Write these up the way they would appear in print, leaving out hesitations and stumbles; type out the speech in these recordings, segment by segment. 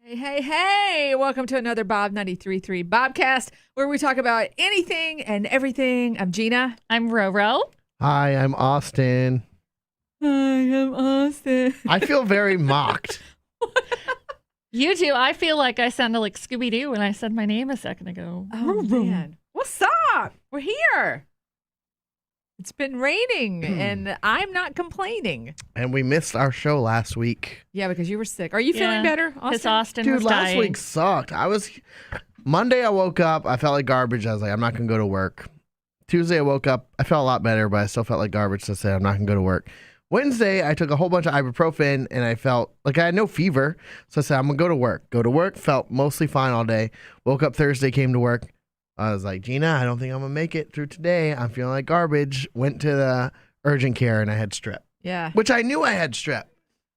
Hey, hey, hey. Welcome to another Bob 93.3 Bobcast, where we talk about anything and everything. I'm Gina. I'm Roro. Hi, I'm Austin. Hi, I'm Austin. I feel very mocked. You do. I feel like I sounded like Scooby-Doo when I said my name a second ago. Oh, man. What's up? We're here. It's been raining, and I'm not complaining. And we missed our show last week. Yeah, because you were sick. Are you feeling better, Austin? Because Austin Dude, was last dying. week sucked. Monday I woke up, I felt like garbage. I was like, I'm not going to go to work. Tuesday I woke up, I felt a lot better, but I still felt like garbage, so I said I'm not going to go to work. Wednesday, I took a whole bunch of ibuprofen, and I felt like I had no fever, so I said I'm going to go to work. Go to work, felt mostly fine all day. Woke up Thursday, came to work. I was like, Gina, I don't think I'm going to make it through today. I'm feeling like garbage. Went to the urgent care, and I had strep. Yeah. Which I knew I had strep.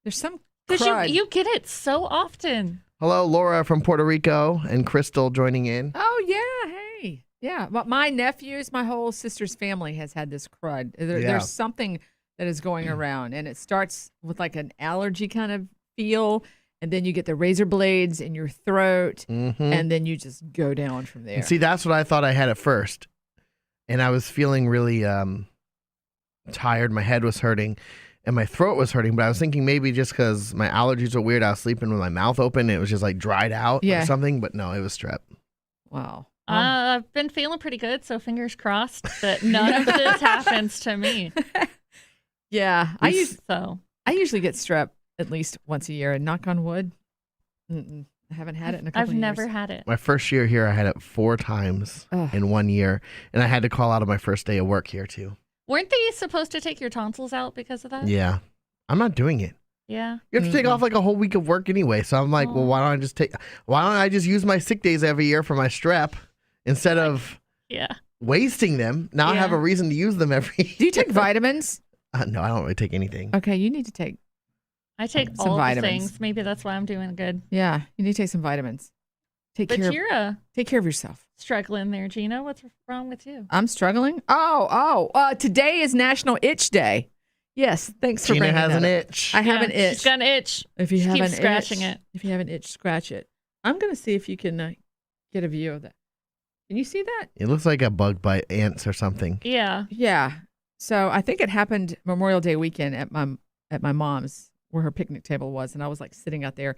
There's some Because crud. you get it so often. Hello, Laura from Puerto Rico, and Crystal joining in. Oh, yeah. Hey. Yeah. Well, my nephews, my whole sister's family has had this crud. There's something that is going around, and it starts with like an allergy kind of feel, and then you get the razor blades in your throat, and then you just go down from there. And see, that's what I thought I had at first. And I was feeling really tired. My head was hurting, and my throat was hurting. But I was thinking maybe just because my allergies are weird, I was sleeping with my mouth open, and it was just like dried out or something. But no, it was strep. Wow. I've been feeling pretty good, so fingers crossed that none of this happens to me. Yeah. I usually get strep at least once a year, and knock on wood, I haven't had it in a couple I've of years. never had it. My first year here, I had it 4 times in 1 year. And I had to call out on my first day of work here, too. Weren't they supposed to take your tonsils out because of that? Yeah. I'm not doing it. Yeah. You have to take off like a whole week of work anyway. So I'm like, well, why don't I just use my sick days every year for my strep instead of wasting them? Now I have a reason to use them every year. Do you take vitamins? No, I don't really take anything. Okay, you need to take. I take some all vitamins. the things. Maybe that's why I'm doing good. Yeah, you need to take some vitamins. Take care of yourself. Struggling there, Gina. What's wrong with you? I'm struggling. Today is National Itch Day. Yes, thanks for Gina bringing has that an up. itch. I have an itch. She's got an itch. If you She have keeps an scratching itch, it. If you have an itch, scratch it. I'm gonna see if you can get a view of that. Can you see that? It looks like a bug bite ants or something. Yeah. Yeah. So I think it happened Memorial Day weekend at my mom's, where her picnic table was, and I was like sitting out there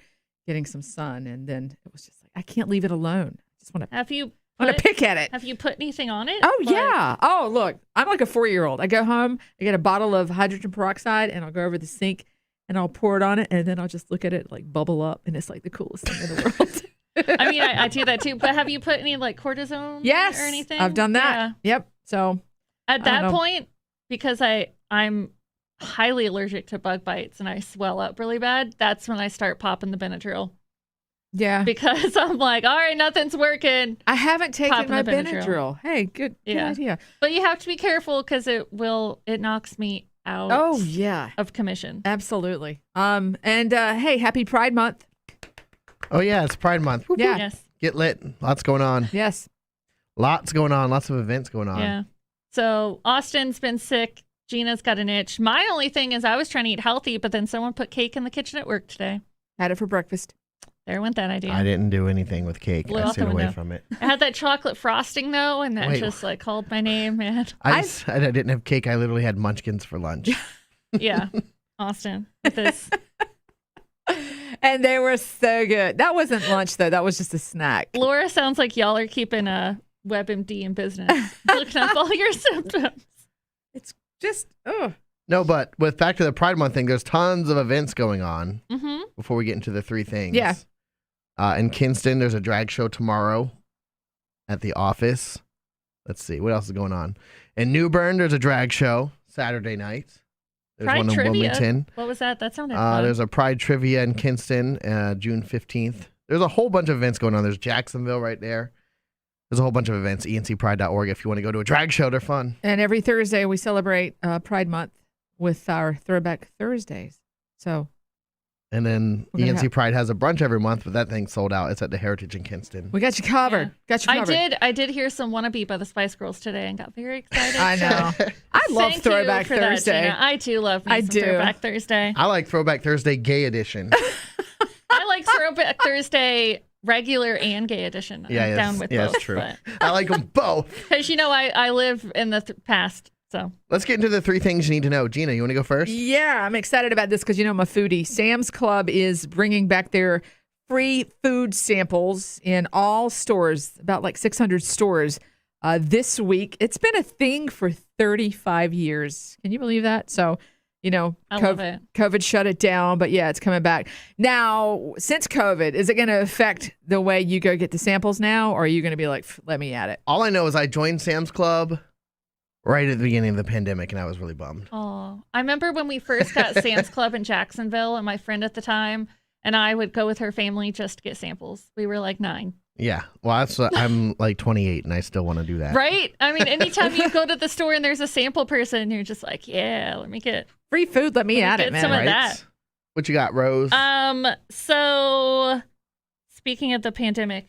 getting some sun, and then it was just like I can't leave it alone. I just want to pick at it. Have you put anything on it? Oh yeah. Oh look, I'm like a 4-year-old. I go home, I get a bottle of hydrogen peroxide, and I'll go over the sink and I'll pour it on it, and then I'll just look at it like bubble up, and it's like the coolest thing in the world. I mean, I do that too. But have you put any like cortisone? Yes, or anything? I've done that. Yeah. Yep. So At that point, because I'm highly allergic to bug bites and I swell up really bad, that's when I start popping the Benadryl. Yeah. Because I'm like, all right, nothing's working. I haven't taken Popping my the Benadryl. Benadryl. Hey, good idea. But you have to be careful because it knocks me out. Oh yeah. Of commission. Absolutely. Hey, happy Pride Month. Oh, yeah, it's Pride Month. Whoop, Yeah. whoop. Yes. Get lit. Lots going on. Yes. Lots going on. Lots of events going on. Yeah. So Austin's been sick. Gina's got an itch. My only thing is I was trying to eat healthy, but then someone put cake in the kitchen at work today. Had it for breakfast. There went that idea. I didn't do anything with cake. Blew I out stayed the away window. from it. I had that chocolate frosting though, and that just like called my name. And I didn't have cake. I literally had munchkins for lunch. yeah, Austin with this. And they were so good. That wasn't lunch though. That was just a snack. Laura, sounds like y'all are keeping a WebMD in business, looking up all your symptoms. It's just No, but with back to the Pride Month thing, there's tons of events going on Mm-hmm. before we get into the 3 things. Yeah. In Kinston, there's a drag show tomorrow at the office. Let's see. What else is going on? In New Bern, there's a drag show Saturday night. There's Pride one in trivia. Wilmington. What was that? That sounded fun. There's a Pride trivia in Kinston, June 15th. There's a whole bunch of events going on. There's Jacksonville right there. There's a whole bunch of events, encpride.org. If you want to go to a drag show, they're fun. And every Thursday we celebrate Pride Month with our Throwback Thursdays. So. And then ENC Pride has a brunch every month, but that thing's sold out. It's at the Heritage in Kinston. We got you covered. Yeah. Got you covered. I did hear some Wannabe by the Spice Girls today and got very excited. I know. I love Thank Throwback you for Thursday. That, Gina. I do love me some do. Throwback Thursday. I like Throwback Thursday Gay Edition. I like Throwback Thursday regular and gay edition. I'm down with both. That's true. But... I like them both. Because, I live in the past, so. Let's get into the 3 things you need to know. Gina, you want to go first? Yeah, I'm excited about this because, I'm a foodie. Sam's Club is bringing back their free food samples in all stores, about like 600 stores this week. It's been a thing for 35 years. Can you believe that? So, I love it. COVID shut it down, but yeah, it's coming back. Now, since COVID, is it going to affect the way you go get the samples now, or are you going to be like, let me at it? All I know is I joined Sam's Club right at the beginning of the pandemic, and I was really bummed. Oh, I remember when we first got Sam's Club in Jacksonville, and my friend at the time and I would go with her family just to get samples. We were like 9. Yeah. Well, I'm like 28 and I still want to do that. Right? I mean, anytime you go to the store and there's a sample person, you're just like, yeah, let me get free food. Let me at it, man. Some of that. What you got, Rose? So speaking of the pandemic,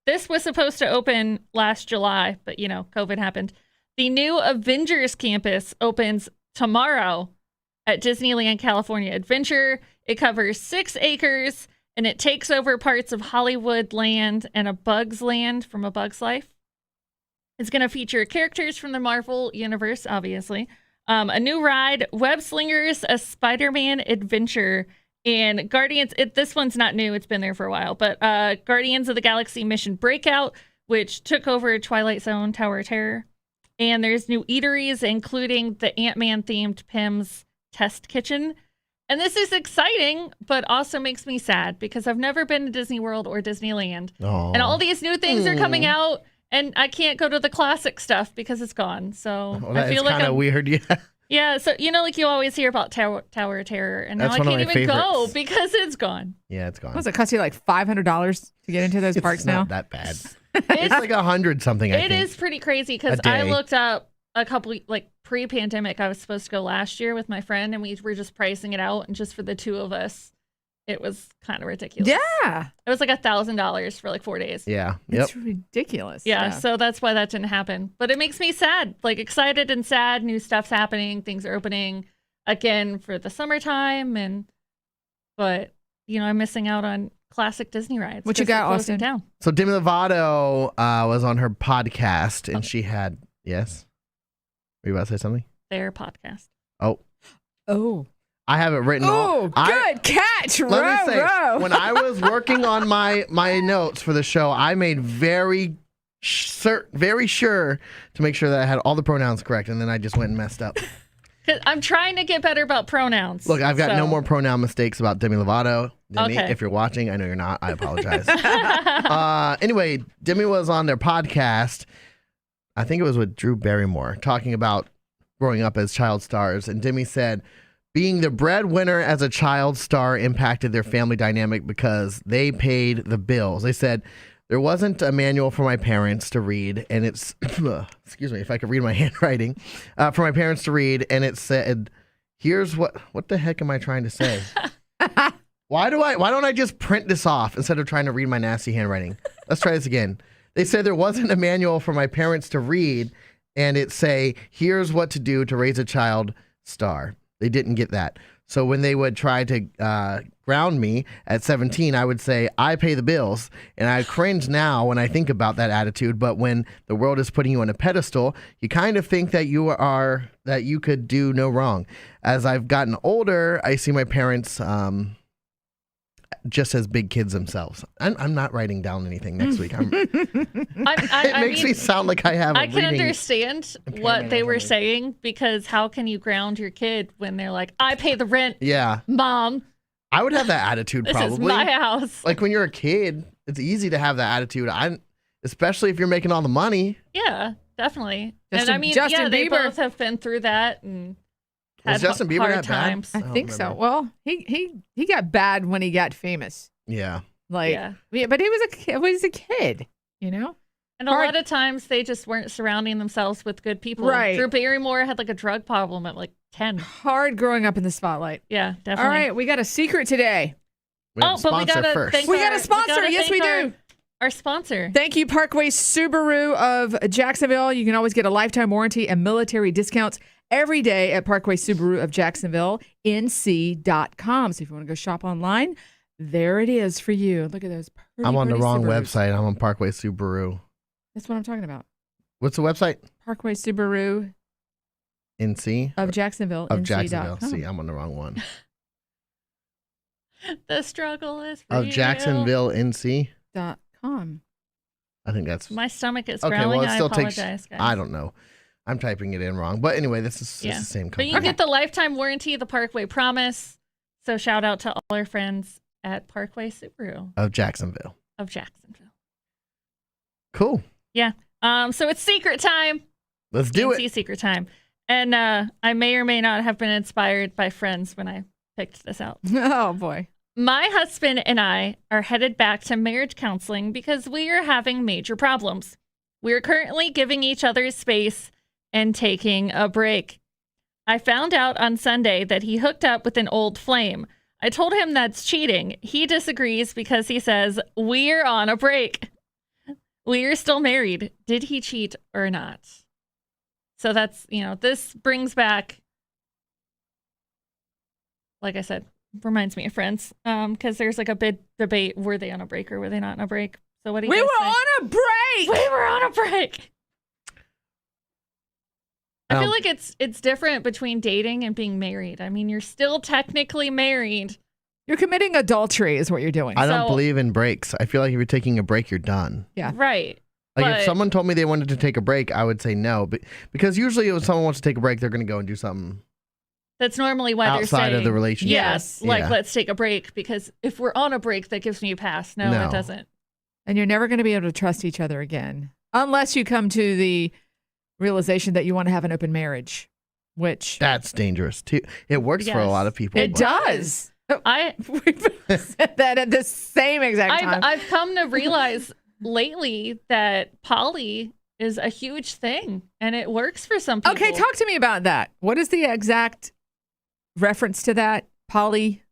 this was supposed to open last July, but COVID happened. The new Avengers campus opens tomorrow at Disneyland California Adventure. It covers 6 acres. And it takes over parts of Hollywood Land and A Bug's Land from A Bug's Life. It's going to feature characters from the Marvel Universe, obviously. A new ride, Web Slingers, a Spider-Man adventure, and Guardians. This one's not new. It's been there for a while. But Guardians of the Galaxy Mission Breakout, which took over Twilight Zone Tower of Terror. And there's new eateries, including the Ant-Man themed Pym's Test Kitchen. And this is exciting, but also makes me sad because I've never been to Disney World or Disneyland. Aww. And all these new things are coming out, and I can't go to the classic stuff because it's gone. So I feel like kind of weird, yeah. Yeah, so like you always hear about Tower of Terror, and now That's I can't even go because it's gone. Yeah, it's gone. Does it cost you like $500 to get into those parks now? It's not that bad. It's like 100 something, I think. It is pretty crazy because I looked up a couple, like pre-pandemic, I was supposed to go last year with my friend, and we were just pricing it out, and just for the 2 of us, it was kind of ridiculous. Yeah. It was like $1,000 for like 4 days. Yeah. Yep. It's ridiculous. Yeah, so that's why that didn't happen. But it makes me sad, like excited and sad. New stuff's happening. Things are opening again for the summertime, but I'm missing out on classic Disney rides. What you got, Austin? Down. So Demi Lovato was on her podcast, and she had, yes? Were you about to say something? Their podcast. Oh. I have it written. Good catch. Let me say, when I was working on my notes for the show, I made very sure to make sure that I had all the pronouns correct, and then I just went and messed up. I'm trying to get better about pronouns. Look, I've got no more pronoun mistakes about Demi Lovato. Demi, okay. If you're watching, I know you're not. I apologize. Anyway, Demi was on their podcast. I think it was with Drew Barrymore, talking about growing up as child stars. And Demi said, being the breadwinner as a child star impacted their family dynamic because they paid the bills. They said, there wasn't a manual for my parents to read, and it's, excuse me, if I could read my handwriting, for my parents to read, and it said, here's what the heck am I trying to say? Why don't I just print this off instead of trying to read my nasty handwriting? Let's try this again. They said there wasn't a manual for my parents to read, and it say, here's what to do to raise a child star. They didn't get that. So when they would try to ground me at 17, I would say, I pay the bills. And I cringe now when I think about that attitude. But when the world is putting you on a pedestal, you kind of think that you could do no wrong. As I've gotten older, I see my parents just as big kids themselves. I'm not writing down anything next week. It makes me sound like I have. I can understand what they were saying, because how can you ground your kid when they're like, I pay the rent? Yeah, Mom. I would have that attitude probably. This is my house. Like when you're a kid, it's easy to have that attitude. Especially if you're making all the money. Yeah, definitely. Justin they Bieber. both have been through that and. Was Justin Bieber hard that times. bad? I think so. Well, he got bad when he got famous. Yeah. But he was a kid, And a lot of times they just weren't surrounding themselves with good people. Right. Drew Barrymore had like a drug problem at like 10. Hard growing up in the spotlight. Yeah, definitely. All right, we got a secret today. We have a but we sponsor gotta first. thank We got a sponsor. Yes, we do. our sponsor. Thank you, Parkway Subaru of Jacksonville. You can always get a lifetime warranty and military discounts every day at Parkway Subaru of Jacksonville, NC.com. So if you want to go shop online, there it is for you. Look at those pretty, I'm on the wrong Subarus. website. I'm on Parkway Subaru. That's what I'm talking about. What's the website? Parkway Subaru NC? of Jacksonville, Of NC.com. Jacksonville. See, I'm on the wrong one. The struggle is for Of you. Jacksonville, NC? .com. I think that's... My stomach is Okay, growling. well, it still I apologize, guys. I don't know. I'm typing it in wrong. But anyway, this is it's the same But company. you can get the lifetime warranty, the Parkway Promise. So shout out to all our friends at Parkway Subaru Of Jacksonville. of Jacksonville. Cool. Yeah. So it's secret time. Let's do NC it. secret time. And I may or may not have been inspired by friends when I picked this out. Oh, boy. My husband and I are headed back to marriage counseling because we are having major problems. We are currently giving each other space and taking a break. I found out on Sunday that he hooked up with an old flame. I told him that's cheating. He disagrees because he says, we're on a break. We are still married. Did he cheat or not? So that's, this brings back, like I said, reminds me of Friends, because there's like a big debate: were they on a break or were they not on a break? So what do you? We guys were think? on a break. We were on a break. I feel like it's different between dating and being married. I mean, you're still technically married. You're committing adultery is what you're doing. I don't So- believe in breaks. I feel like if you're taking a break, you're done. Yeah. Right. Like But- if someone told me they wanted to take a break, I would say no. But because usually if someone wants to take a break, they're going to go and do something That's normally why they're outside saying of the relationship. yes, like Yeah. let's take a break, because if we're on a break, that gives me a pass. No, No. it doesn't. And you're never going to be able to trust each other again unless you come to the realization that you want to have an open marriage, which That's dangerous too. It works for a Yes. lot of people. it but- does. I We've said that at the same exact time. I've come to realize lately that poly is a huge thing and it works for some people. Okay, talk to me about that. What is the exact reference to that? Poly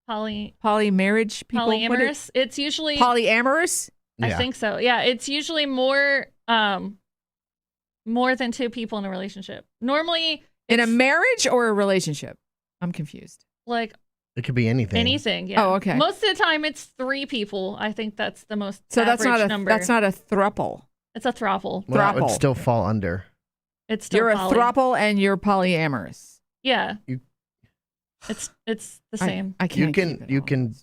marriage people? What polyamorous. It's usually polyamorous? I Yeah. think so. Yeah, it's usually more than two people in a relationship. Normally In a it's marriage or a relationship? I'm confused. like It could be anything. anything. Yeah. Oh, okay. Most of the time it's 3 people. I think that's the most So average that's not a number. that's not a thruple. It's a throuple. Well, that would throuple. still fall under. It's still You're a poly. thruple and you're polyamorous. Yeah. You- It's the same. I can't. You can keep it you all. can.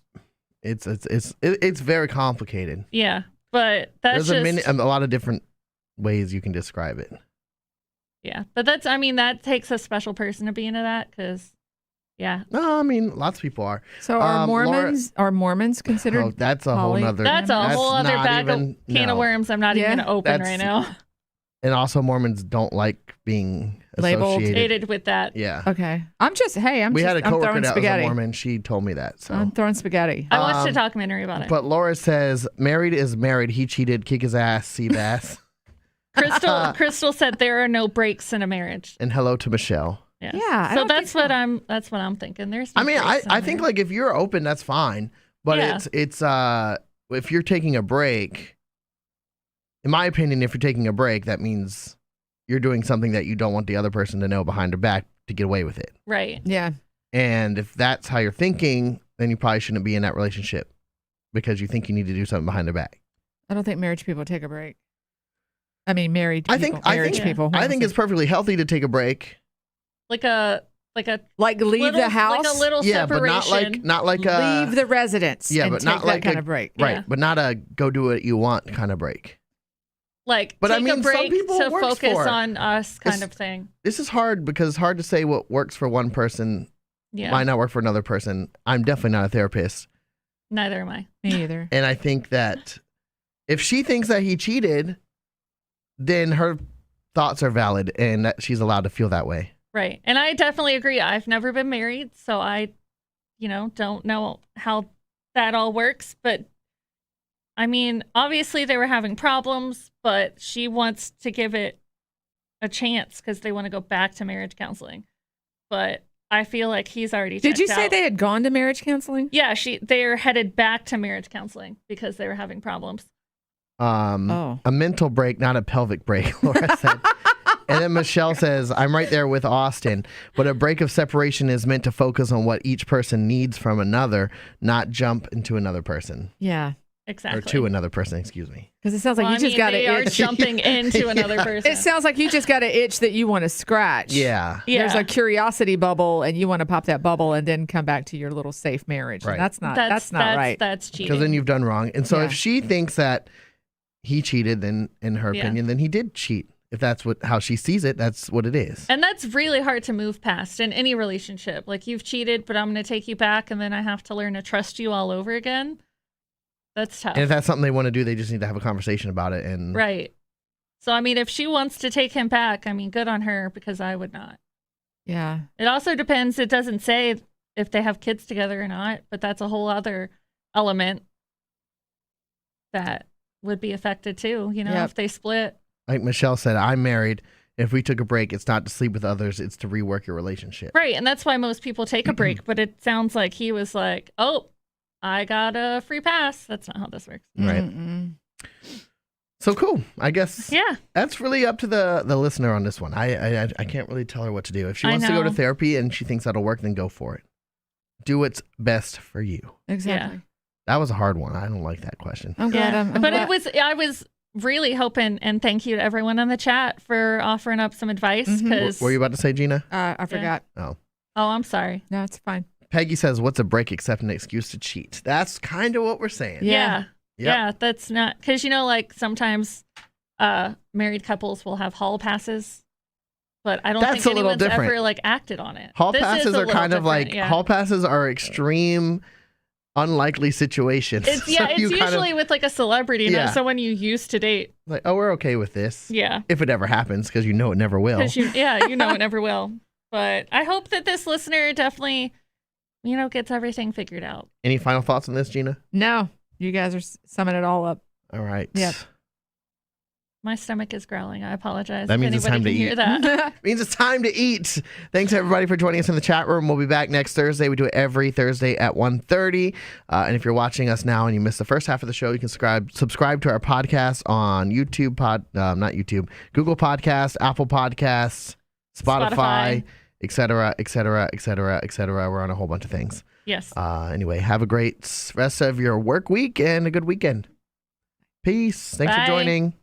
It's very complicated. Yeah. But that's There's a lot of different ways you can describe it. yeah. But that takes a special person to be into that, because yeah. No, I mean lots of people are. So are Mormons considered? Oh, that's a whole poly- nother. That's a whole other not bag even- of can no. of worms I'm not even Yeah. going to open That's- right now. And also Mormons don't like being Labeled. associated. Hated with that. Yeah. Okay. I'm We had a I'm coworker throwing that was a spaghetti. Mormon. She told me that. So. I'm throwing spaghetti. I watched a documentary about it. But Laura says, married is married. He cheated. Kick his ass. Sea bass. Crystal said there are no breaks in a marriage. And hello to Michelle. Yeah. Yeah, I So don't that's think so. that's what I'm thinking. There's no I mean, breaks in I a think marriage. like if you're open, that's fine. But Yeah. it's if you're taking a break, in my opinion, if you're taking a break, that means you're doing something that you don't want the other person to know behind their back to get away with it. right. Yeah. And if that's how you're thinking, then you probably shouldn't be in that relationship because you think you need to do something behind their back. I don't think marriage people take a break. I mean, married I people. think I marriage think people. I think it's perfectly healthy to take a break. Like a like leave little, the house, like a little Yeah, but separation. not like a leave the residence, yeah, and but take not that like kind a- of break. right, Yeah. but not a go do what you want kind of break. Like But I take mean, a some break people to it works focus for. on us kind It's- of thing. This is hard because it's hard to say what works for one person Yeah. might not work for another person. I'm definitely not a therapist. Neither am I. Me either. And I think that if she thinks that he cheated, then her thoughts are valid and that she's allowed to feel that way. Right. And I definitely agree. I've never been married, so I, don't know how that all works. But I mean, obviously they were having problems, but she wants to give it a chance because they want to go back to marriage counseling. But I feel like he's already Did you checked say out. they had gone to marriage counseling? Yeah, they're headed back to marriage counseling because they were having problems. A mental break, not a pelvic break, Laura said. And then Michelle says, I'm right there with Austin, but a break of separation is meant to focus on what each person needs from another, not jump into another person. Yeah. Exactly. Or to another person, excuse me. Because it sounds like you just got they to are itch. jumping into another person. It sounds like you just got an itch that you want to scratch. Yeah. There's a curiosity bubble, and you want to pop that bubble and then come back to your little safe marriage. Right. And that's not right. That's cheating. Because then you've done wrong. And so Yeah. if she thinks that he cheated, then in her opinion, then he did cheat. If that's how she sees it, that's what it is. And that's really hard to move past in any relationship. Like, you've cheated, but I'm going to take you back, and then I have to learn to trust you all over again. That's tough. And if that's something they want to do, they just need to have a conversation about it. And Right. So, I mean, if she wants to take him back, I mean, good on her, because I would not. Yeah. It also depends. It doesn't say if they have kids together or not, but that's a whole other element that would be affected too, if they split. Like Michelle said, I'm married. If we took a break, it's not to sleep with others, it's to rework your relationship. Right. And that's why most people take a break. But it sounds like he was like, oh, I got a free pass. That's not how this works. Right. Mm-mm. So cool. I guess Yeah. that's really up to the listener on this one. I can't really tell her what to do. If she wants to go to therapy and she thinks that'll work, then go for it. Do what's best for you. Exactly. Yeah. That was a hard one. I don't like that question. I'm glad. I'm but glad. I was really hoping, and thank you to everyone in the chat for offering up some advice. Because What were you about to say, Gina? I forgot. Oh, I'm sorry. No, it's fine. Peggy says, what's a break except an excuse to cheat? That's kind of what we're saying. Yeah. Yep. Yeah, that's not, because like sometimes married couples will have hall passes, but I don't That's think a little anyone's different. ever like acted on it. Hall This is passes a are little kind of like, different, hall passes are extreme, unlikely situations. It's So it's you kind of- usually with like a celebrity, Yeah. not someone you used to date. like, oh, we're okay with this. Yeah, If it ever happens, because you know it never will. because you it never will. But I hope that this listener definitely, gets everything figured out. Any final thoughts on this, Gina? No, you guys are summing it all up. All right. Yep. My stomach is growling. I apologize. That if means it's anybody time to can hear eat. that. Means it's time to eat. Thanks everybody for joining us in the chat room. We'll be back next Thursday. We do it every Thursday at 1:30. And if you're watching us now and you missed the first half of the show, you can subscribe to our podcast on YouTube, not YouTube, Google Podcasts, Apple Podcasts, Spotify, etc., etc., etc., etc. We're on a whole bunch of things. Yes. Anyway, have a great rest of your work week and a good weekend. Peace. Thanks Bye. for joining.